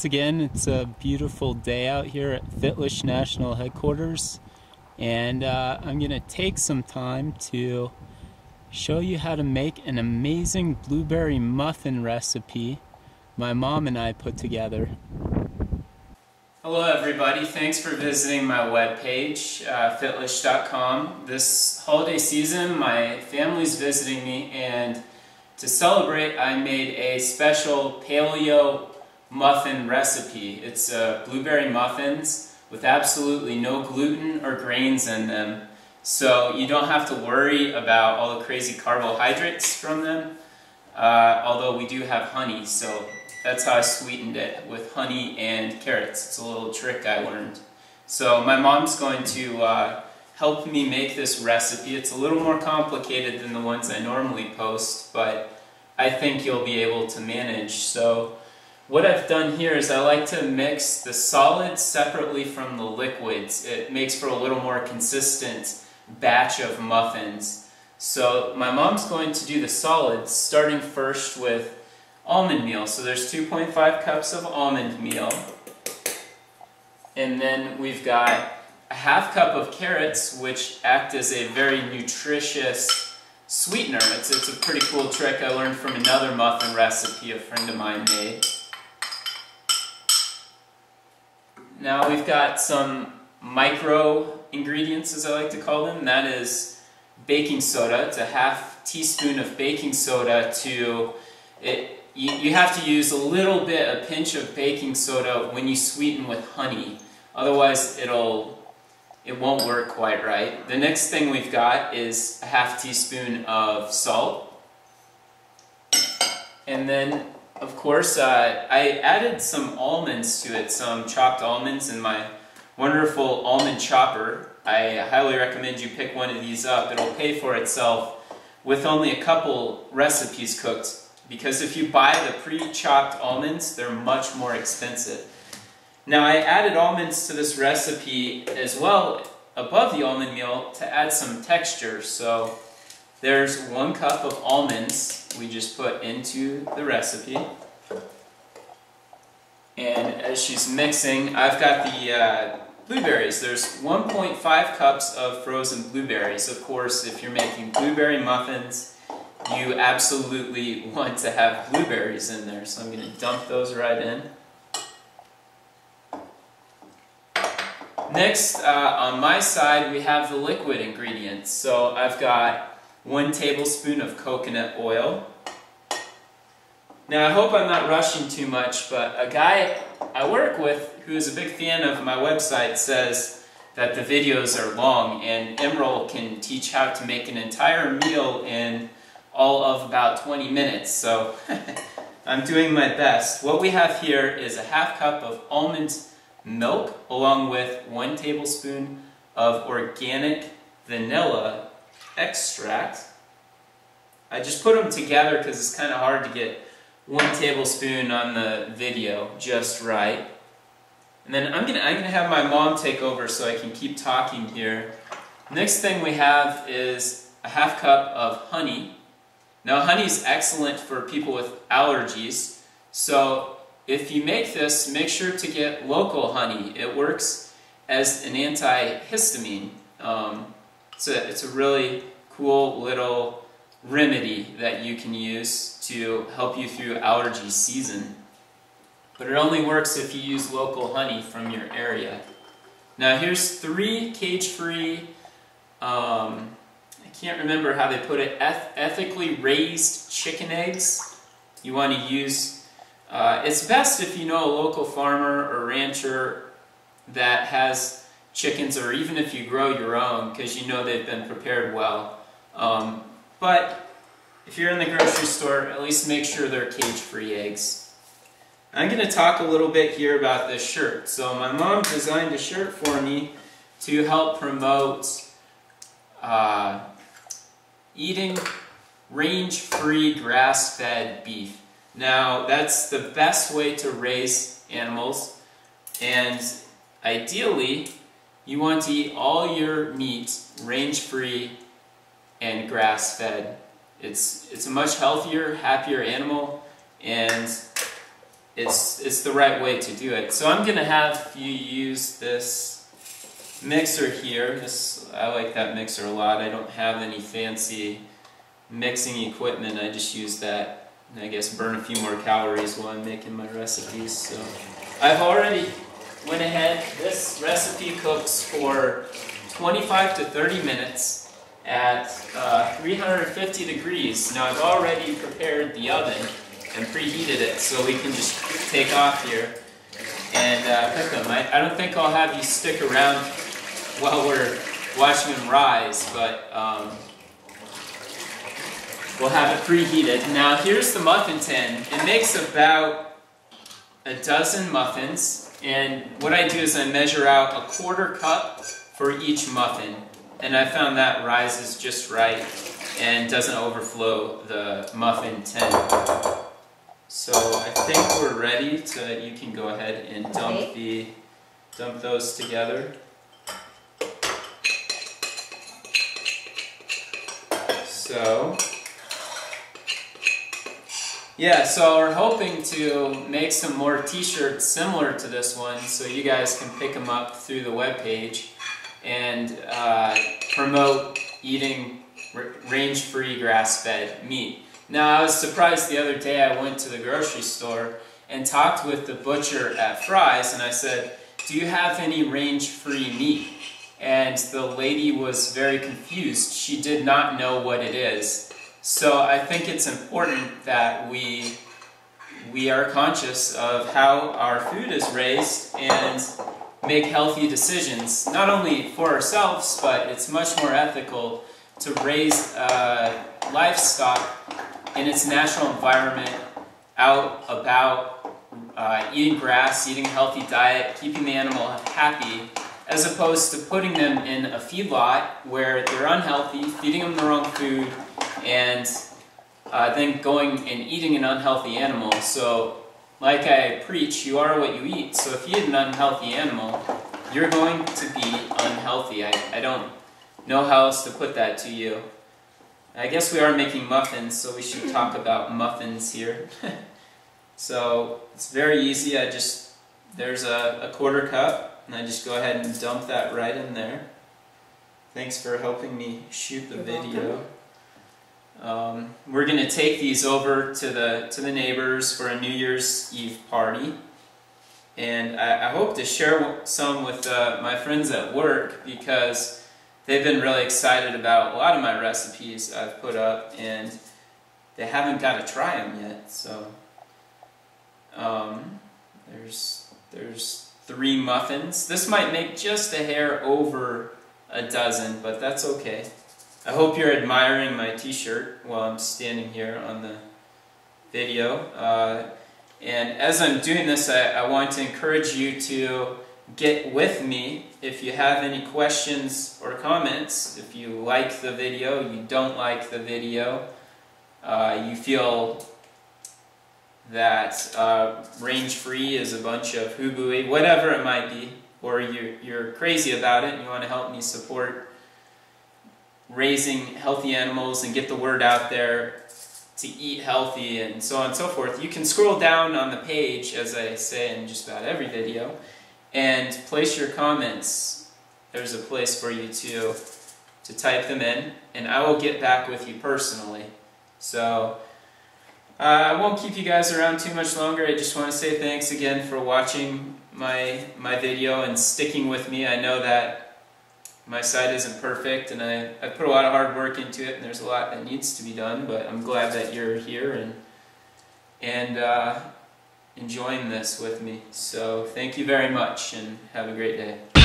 once again, it's a beautiful day out here at Fitlish National Headquarters, and I'm going to take some time to show you how to make an amazing blueberry muffin recipe my mom and I put together. Hello everybody, thanks for visiting my webpage, fitlish.com. This holiday season my family's visiting me, and to celebrate I made a special paleo muffin recipe. It's blueberry muffins with absolutely no gluten or grains in them, so you don't have to worry about all the crazy carbohydrates from them, although we do have honey, so that's how I sweetened it, with honey and carrots. It's a little trick I learned. So my mom's going to help me make this recipe. It's a little more complicated than the ones I normally post, but I think you'll be able to manage. So what I've done here is I like to mix the solids separately from the liquids. It makes for a little more consistent batch of muffins. So my mom's going to do the solids, starting first with almond meal. So there's 2.5 cups of almond meal. And then we've got a half cup of carrots, which act as a very nutritious sweetener. It's a pretty cool trick I learned from another muffin recipe a friend of mine made. Now we've got some micro ingredients, as I like to call them. That is baking soda. It's a half teaspoon of baking soda to it. You have to use a little bit, a pinch of baking soda when you sweeten with honey. Otherwise it won't work quite right. The next thing we've got is a half teaspoon of salt. And then, of course, I added some almonds to it, some chopped almonds in my wonderful almond chopper. I highly recommend you pick one of these up. It'll pay for itself with only a couple recipes cooked, because if you buy the pre-chopped almonds, they're much more expensive. Now I added almonds to this recipe as well above the almond meal to add some texture. So there's 1 cup of almonds we just put into the recipe. And as she's mixing, I've got the blueberries. There's 1.5 cups of frozen blueberries. Of course, if you're making blueberry muffins, you absolutely want to have blueberries in there. So I'm going to dump those right in. Next, on my side, we have the liquid ingredients. So I've got 1 tablespoon of coconut oil. Now I hope I'm not rushing too much, but a guy I work with who is a big fan of my website says that the videos are long, and Emerald can teach how to make an entire meal in all of about 20 minutes, so I'm doing my best. What we have here is a half cup of almond milk along with 1 tablespoon of organic vanilla extract. I just put them together because it's kind of hard to get 1 tablespoon on the video just right. And then I'm gonna have my mom take over so I can keep talking here. Next thing we have is a half cup of honey. Now honey is excellent for people with allergies, so if you make this, make sure to get local honey. It works as an antihistamine. It's a really cool little remedy that you can use to help you through allergy season. But it only works if you use local honey from your area. Now here's 3 cage-free, I can't remember how they put it, ethically raised chicken eggs. You want to use, it's best if you know a local farmer or rancher that has chickens, or even if you grow your own, because you know they've been prepared well. But if you're in the grocery store, at least make sure they're cage-free eggs. I'm going to talk a little bit here about this shirt. So my mom designed a shirt for me to help promote eating range-free grass-fed beef. Now that's the best way to raise animals, and ideally you want to eat all your meat range-free and grass-fed. It's a much healthier, happier animal, and it's the right way to do it. So I'm going to have you use this mixer here. I like that mixer a lot. I don't have any fancy mixing equipment. I just use that, and I guess burn a few more calories while I'm making my recipes. So I've already went ahead. This recipe cooks for 25 to 30 minutes at 350 degrees. Now I've already prepared the oven and preheated it, so we can just take off here and cook them. I don't think I'll have you stick around while we're watching them rise, but we'll have it preheated. Now here's the muffin tin. It makes about a dozen muffins, and what I do is I measure out a 1/4 cup for each muffin, and I found that rises just right and doesn't overflow the muffin tin. So I think we're ready to, you can go ahead and dump those together. So, yeah, so we're hoping to make some more t-shirts similar to this one so you guys can pick them up through the webpage and promote eating range-free grass-fed meat. Now, I was surprised the other day. I went to the grocery store and talked with the butcher at Fry's, and I said, "Do you have any range-free meat?" And the lady was very confused. She did not know what it is. So I think it's important that we are conscious of how our food is raised and make healthy decisions, not only for ourselves, but it's much more ethical to raise livestock in its natural environment, out about, eating grass, eating a healthy diet, keeping the animal happy, as opposed to putting them in a feedlot where they're unhealthy, feeding them the wrong food, and then going and eating an unhealthy animal. So, like I preach, you are what you eat. So if you eat an unhealthy animal, you're going to be unhealthy. I don't know how else to put that to you. I guess we are making muffins, so we should talk about muffins here. So it's very easy. There's a 1/4 cup, and I just go ahead and dump that right in there. Thanks for helping me shoot the video. We're going to take these over to the neighbors for a New Year's Eve party, and I hope to share some with my friends at work, because they've been really excited about a lot of my recipes I've put up, and they haven't got to try them yet. So there's 3 muffins. This might make just a hair over a dozen, but that's okay. I hope you're admiring my t-shirt while I'm standing here on the video. And as I'm doing this, I want to encourage you to get with me if you have any questions or comments. If you like the video, you don't like the video, you feel that range-free is a bunch of hoo-booey, whatever it might be, or you're crazy about it and you want to help me support raising healthy animals and get the word out there to eat healthy and so on and so forth, you can scroll down on the page, as I say in just about every video, and place your comments. There's a place for you to type them in, and I will get back with you personally. So I won't keep you guys around too much longer. I just want to say thanks again for watching my video and sticking with me. I know that my site isn't perfect, and I put a lot of hard work into it, and there's a lot that needs to be done, but I'm glad that you're here and enjoying this with me. So thank you very much, and have a great day.